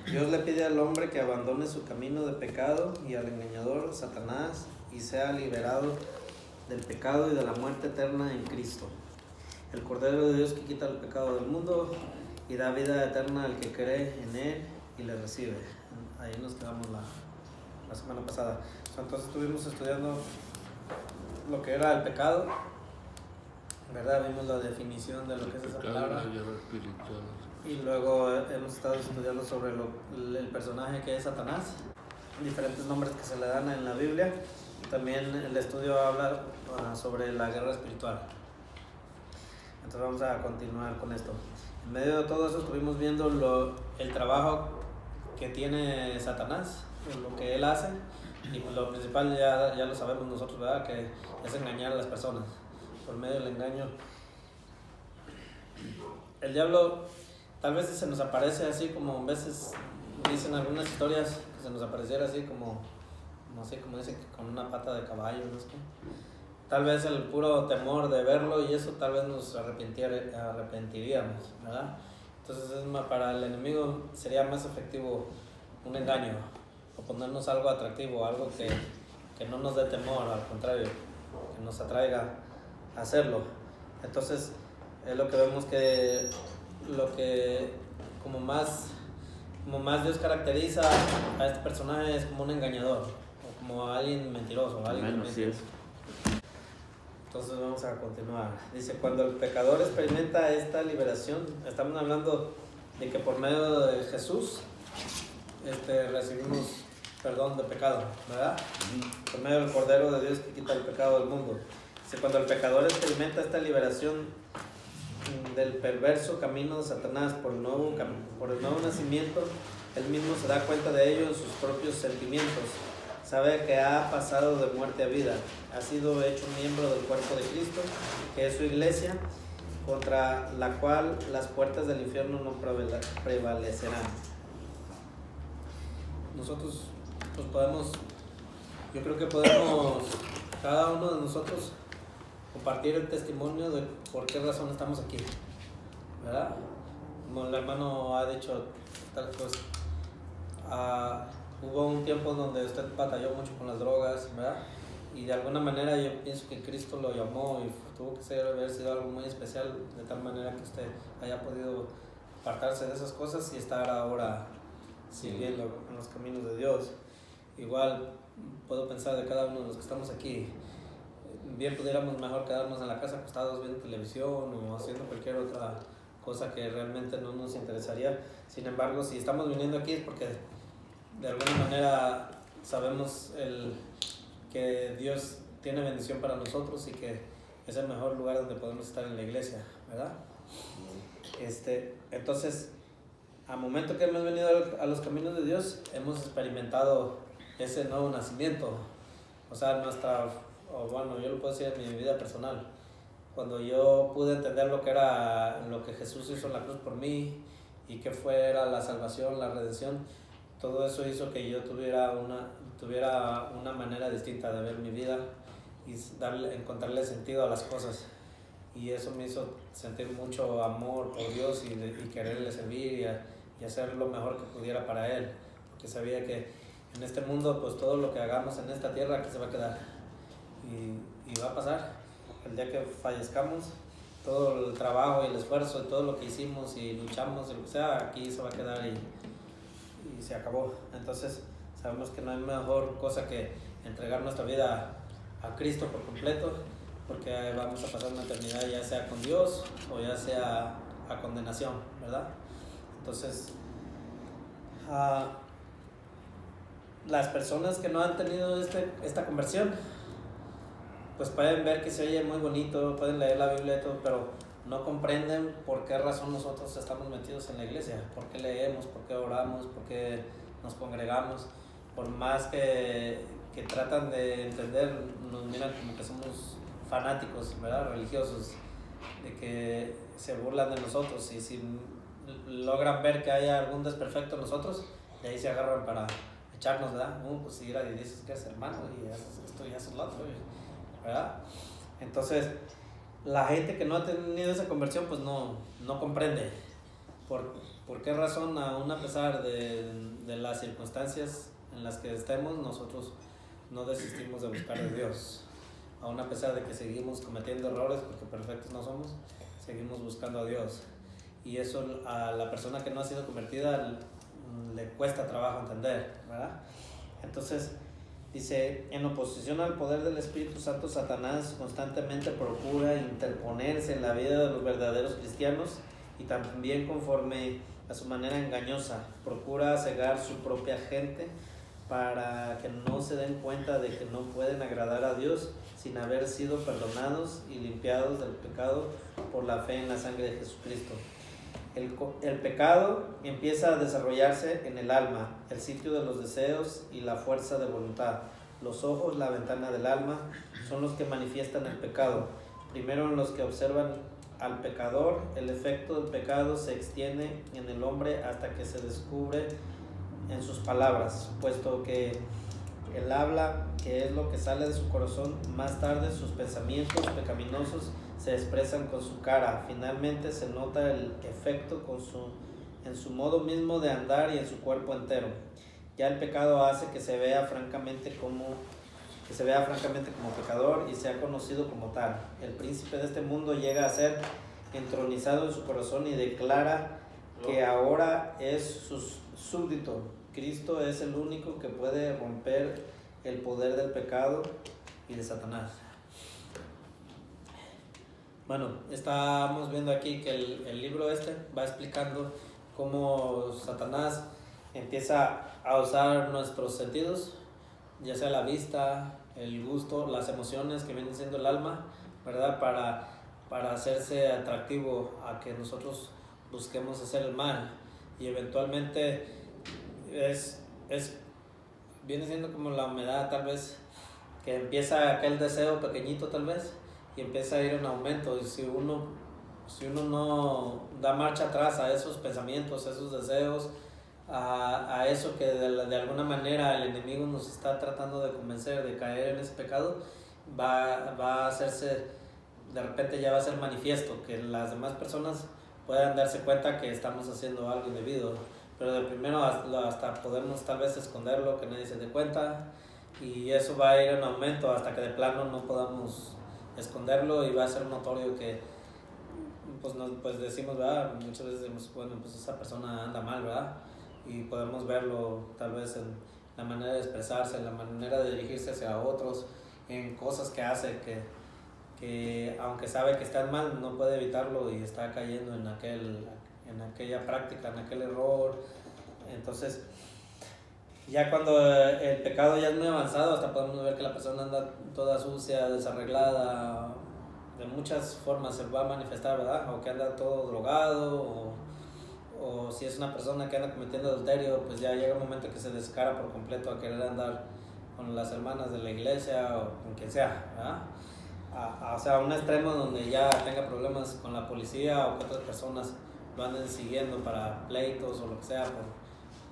Dios le pide al hombre que abandone su camino de pecado y al engañador Satanás y sea liberado del pecado y de la muerte eterna en Cristo, el Cordero de Dios que quita el pecado del mundo y da vida eterna al que cree en Él y le recibe. Ahí nos quedamos la semana pasada. Entonces estuvimos estudiando lo que era el pecado, ¿verdad? Vimos la definición de lo que es esa palabra. Y luego hemos estado estudiando sobre el personaje que es Satanás, diferentes nombres que se le dan en la Biblia. También el estudio habla sobre la guerra espiritual. Entonces vamos a continuar con esto. En medio de todo eso estuvimos viendo el trabajo que tiene Satanás, lo que él hace, y lo principal ya lo sabemos nosotros, ¿verdad? Que es engañar a las personas por medio del engaño. El diablo tal vez se nos aparece así como a veces dicen algunas historias que se nos apareciera así como dicen, con una pata de caballo, no sé qué. Tal vez el puro temor de verlo y eso tal vez nos arrepentiríamos, ¿verdad? Entonces para el enemigo sería más efectivo un engaño o ponernos algo atractivo, algo que no nos dé temor, al contrario, que nos atraiga a hacerlo. Entonces es lo que vemos que como más Dios caracteriza a este personaje es como un engañador o como alguien mentiroso, alguien que miente. Entonces vamos a continuar. Dice, cuando el pecador experimenta esta liberación, estamos hablando de que por medio de Jesús recibimos perdón de pecado, ¿verdad? Por medio del Cordero de Dios que quita el pecado del mundo. Dice, cuando el pecador experimenta esta liberación del perverso camino de Satanás por el nuevo nacimiento, él mismo se da cuenta de ello en sus propios sentimientos. Sabe que ha pasado de muerte a vida, ha sido hecho miembro del cuerpo de Cristo, que es su iglesia, contra la cual las puertas del infierno no prevalecerán. Nosotros pues yo creo que podemos, cada uno de nosotros, compartir el testimonio de por qué razón estamos aquí, ¿verdad? Como el hermano ha dicho, pues hubo un tiempo donde usted batalló mucho con las drogas, ¿verdad? Y de alguna manera yo pienso que Cristo lo llamó y tuvo que haber sido algo muy especial, de tal manera que usted haya podido apartarse de esas cosas y estar ahora sirviendo en los caminos de Dios. Igual puedo pensar de cada uno de los que estamos aquí, bien pudiéramos mejor quedarnos en la casa acostados viendo televisión o haciendo cualquier otra cosa que realmente no nos interesaría. Sin embargo, si estamos viniendo aquí es porque de alguna manera sabemos que Dios tiene bendición para nosotros y que es el mejor lugar donde podemos estar en la iglesia, ¿verdad? Entonces, al momento que hemos venido a los caminos de Dios, hemos experimentado ese nuevo nacimiento. O sea, yo lo puedo decir en mi vida personal. Cuando yo pude entender lo que Jesús hizo en la cruz por mí y que era la salvación, la redención, todo eso hizo que yo tuviera una manera distinta de ver mi vida y encontrarle sentido a las cosas. Y eso me hizo sentir mucho amor por Dios y quererle servir y hacer lo mejor que pudiera para Él. Porque sabía que en este mundo, pues todo lo que hagamos en esta tierra aquí se va a quedar. Y va a pasar. El día que fallezcamos, todo el trabajo y el esfuerzo y todo lo que hicimos y luchamos y lo que sea, aquí se va a quedar y se acabó. Entonces sabemos que no hay mejor cosa que entregar nuestra vida a Cristo por completo, porque vamos a pasar una eternidad ya sea con Dios o ya sea a condenación, ¿verdad? Entonces las personas que no han tenido esta conversión pues pueden ver que se oye muy bonito, pueden leer la Biblia y todo, pero no comprenden por qué razón nosotros estamos metidos en la iglesia, por qué leemos, por qué oramos, por qué nos congregamos. Por más que tratan de entender, nos miran como que somos fanáticos, ¿verdad? Religiosos, de que se burlan de nosotros, y si logran ver que hay algún desperfecto en nosotros, de ahí se agarran para echarnos, ¿verdad? Pues si dices que eres hermano y haces esto y haces lo otro, ¿verdad? Entonces la gente que no ha tenido esa conversión pues no comprende ¿Por, por qué razón, aún a pesar de las circunstancias en las que estemos, nosotros no desistimos de buscar a Dios? Aún a pesar de que seguimos cometiendo errores, porque perfectos no somos, seguimos buscando a Dios. Y eso a la persona que no ha sido convertida le cuesta trabajo entender, ¿verdad? Entonces, dice, en oposición al poder del Espíritu Santo, Satanás constantemente procura interponerse en la vida de los verdaderos cristianos y también, conforme a su manera engañosa, procura cegar su propia gente para que no se den cuenta de que no pueden agradar a Dios sin haber sido perdonados y limpiados del pecado por la fe en la sangre de Jesucristo. El pecado empieza a desarrollarse en el alma, el sitio de los deseos y la fuerza de voluntad. Los ojos, la ventana del alma, son los que manifiestan el pecado. Primero en los que observan al pecador, el efecto del pecado se extiende en el hombre hasta que se descubre en sus palabras, puesto que él habla, que es lo que sale de su corazón. Más tarde sus pensamientos pecaminosos se expresan con su cara. Finalmente se nota el efecto en su modo mismo de andar y en su cuerpo entero. Ya el pecado hace que se vea francamente como pecador y sea conocido como tal. El príncipe de este mundo llega a ser entronizado en su corazón y declara que ahora es su súbdito. Cristo es el único que puede romper el poder del pecado y de Satanás. Bueno, estamos viendo aquí que el libro va explicando cómo Satanás empieza a usar nuestros sentidos, ya sea la vista, el gusto, las emociones que vienen siendo el alma, ¿verdad? Para hacerse atractivo a que nosotros busquemos hacer el mal. Y eventualmente viene siendo como la humedad, tal vez, que empieza aquel deseo pequeñito tal vez y empieza a ir en aumento. Y si uno no da marcha atrás a esos pensamientos, a esos deseos, a eso que de alguna manera el enemigo nos está tratando de convencer de caer en ese pecado, va a hacerse, de repente ya va a ser manifiesto, que las demás personas puedan darse cuenta que estamos haciendo algo indebido. Pero de primero hasta podemos tal vez esconderlo, que nadie se dé cuenta, y eso va a ir en aumento hasta que de plano no podamos esconderlo y va a ser notorio que pues decimos, ¿verdad? Muchas veces decimos, bueno, pues esa persona anda mal, ¿verdad? Y podemos verlo tal vez en la manera de expresarse, en la manera de dirigirse hacia otros, en cosas que hace que aunque sabe que está mal, no puede evitarlo y está cayendo en aquella práctica, en aquel error. Entonces, ya cuando el pecado ya es muy avanzado, hasta podemos ver que la persona anda toda sucia, desarreglada, de muchas formas se va a manifestar, ¿verdad? O que anda todo drogado, o si es una persona que anda cometiendo adulterio, pues ya llega un momento que se descara por completo a querer andar con las hermanas de la iglesia o con quien sea, ¿verdad? O sea, a un extremo donde ya tenga problemas con la policía o que otras personas lo anden siguiendo para pleitos o lo que sea,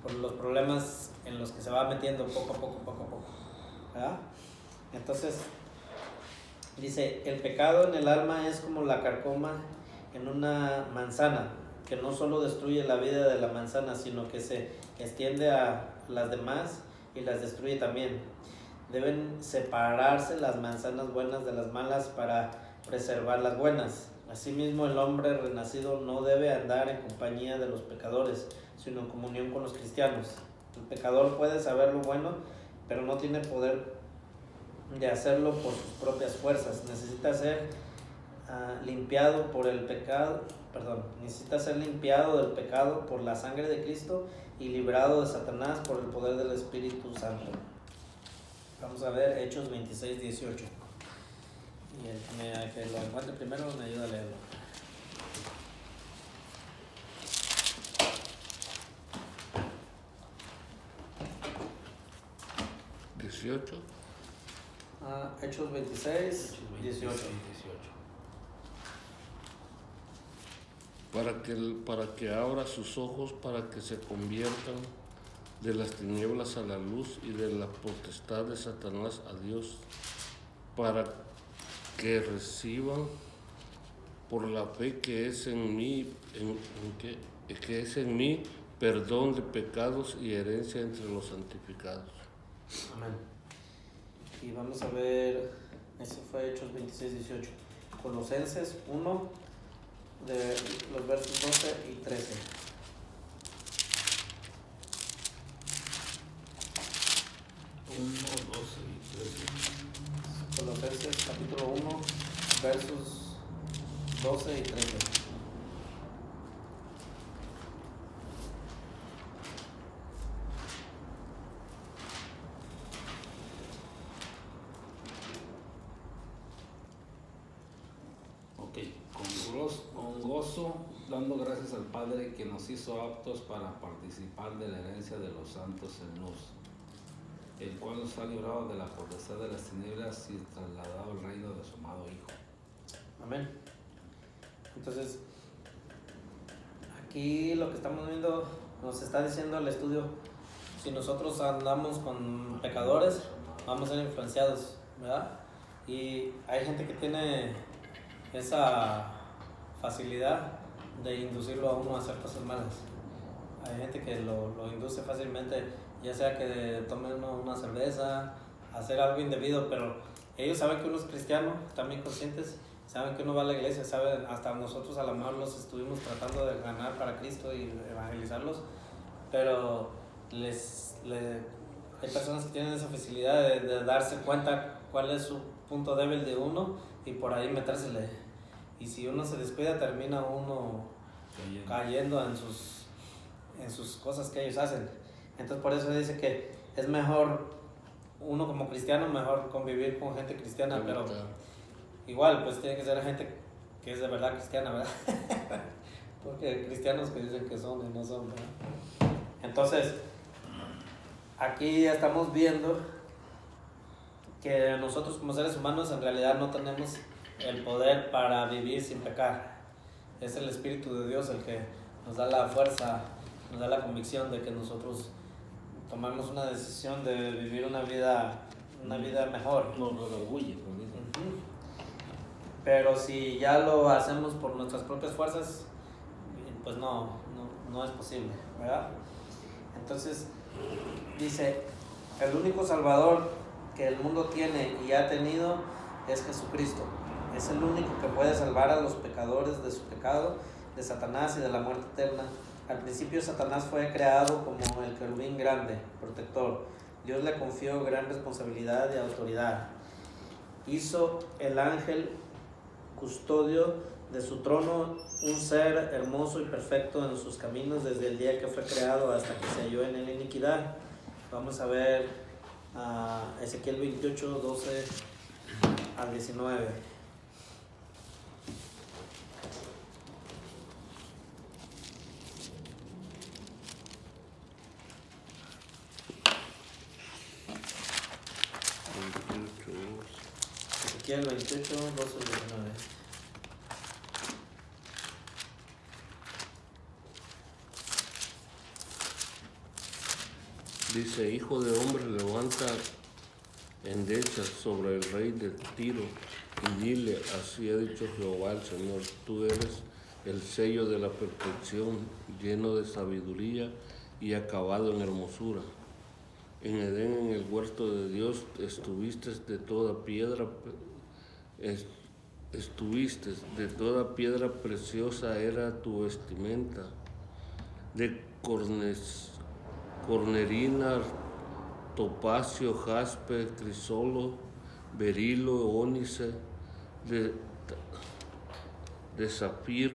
por los problemas en los que se va metiendo poco a poco, ¿verdad? Entonces, dice, el pecado en el alma es como la carcoma en una manzana, que no solo destruye la vida de la manzana, sino que se extiende a las demás y las destruye también. Deben separarse las manzanas buenas de las malas para preservar las buenas. Asimismo, el hombre renacido no debe andar en compañía de los pecadores, sino en comunión con los cristianos. El pecador puede saber lo bueno, pero no tiene poder de hacerlo por sus propias fuerzas. Necesita ser limpiado del pecado por la sangre de Cristo y librado de Satanás por el poder del Espíritu Santo. Vamos a ver Hechos 26, 18. Y el que lo encuentre primero me ayuda a leerlo. Hechos 26, 18. Para que abra sus ojos, para que se conviertan de las tinieblas a la luz y de la potestad de Satanás a Dios, para que reciban por la fe que es en mí, que es en mí perdón de pecados y herencia entre los santificados. Amén. Y vamos a ver, eso fue Hechos 26-18. Colosenses 1, de los versos 12 y 13. Colosenses capítulo 1, versos 12 y 13. Con gozo, dando gracias al Padre que nos hizo aptos para participar de la herencia de los santos en luz, el cual nos ha librado de la potestad de las tinieblas y trasladado al reino de su amado Hijo. Amén. Entonces, aquí lo que estamos viendo nos está diciendo el estudio: si nosotros andamos con pecadores, vamos a ser influenciados, ¿verdad? Y hay gente que tiene esa facilidad de inducirlo a uno a hacer cosas malas. Hay gente que lo induce fácilmente, ya sea que tome una cerveza, hacer algo indebido, pero ellos saben que uno es cristiano, están bien conscientes, saben que uno va a la iglesia, saben, hasta nosotros a lo mejor los estuvimos tratando de ganar para Cristo y evangelizarlos, pero hay personas que tienen esa facilidad de darse cuenta cuál es su punto débil de uno y por ahí metérsele. Y si uno se descuida, termina uno cayendo en sus cosas que ellos hacen. Entonces por eso dice que es mejor, uno como cristiano, mejor convivir con gente cristiana, pero igual pues tiene que ser gente que es de verdad cristiana, ¿verdad? Porque hay cristianos que dicen que son y no son, ¿verdad? Entonces, aquí estamos viendo que nosotros como seres humanos en realidad no tenemos el poder para vivir sin pecar. Es el Espíritu de Dios el que nos da la fuerza, nos da la convicción de que nosotros tomamos una decisión de vivir una vida mejor. Nos orgulle, como dicen. Pero si ya lo hacemos por nuestras propias fuerzas, pues no es posible, ¿verdad? Entonces dice, el único Salvador que el mundo tiene y ha tenido es Jesucristo. Es el único que puede salvar a los pecadores de su pecado, de Satanás y de la muerte eterna. Al principio Satanás fue creado como el querubín grande, protector. Dios le confió gran responsabilidad y autoridad. Hizo el ángel custodio de su trono un ser hermoso y perfecto en sus caminos desde el día que fue creado hasta que se halló en la iniquidad. Vamos a ver Ezequiel 28, 12 al 19. Ezequiel 28, 12 al 19. Dice, hijo de hombre, levanta endechas sobre el rey de Tiro y dile, así ha dicho Jehová el Señor, tú eres el sello de la perfección, lleno de sabiduría y acabado en hermosura. En Edén, en el huerto de Dios, estuviste de toda piedra preciosa era tu vestimenta, de cornerina, topacio, jaspe, crisolo, berilo, ónice, de zafiro.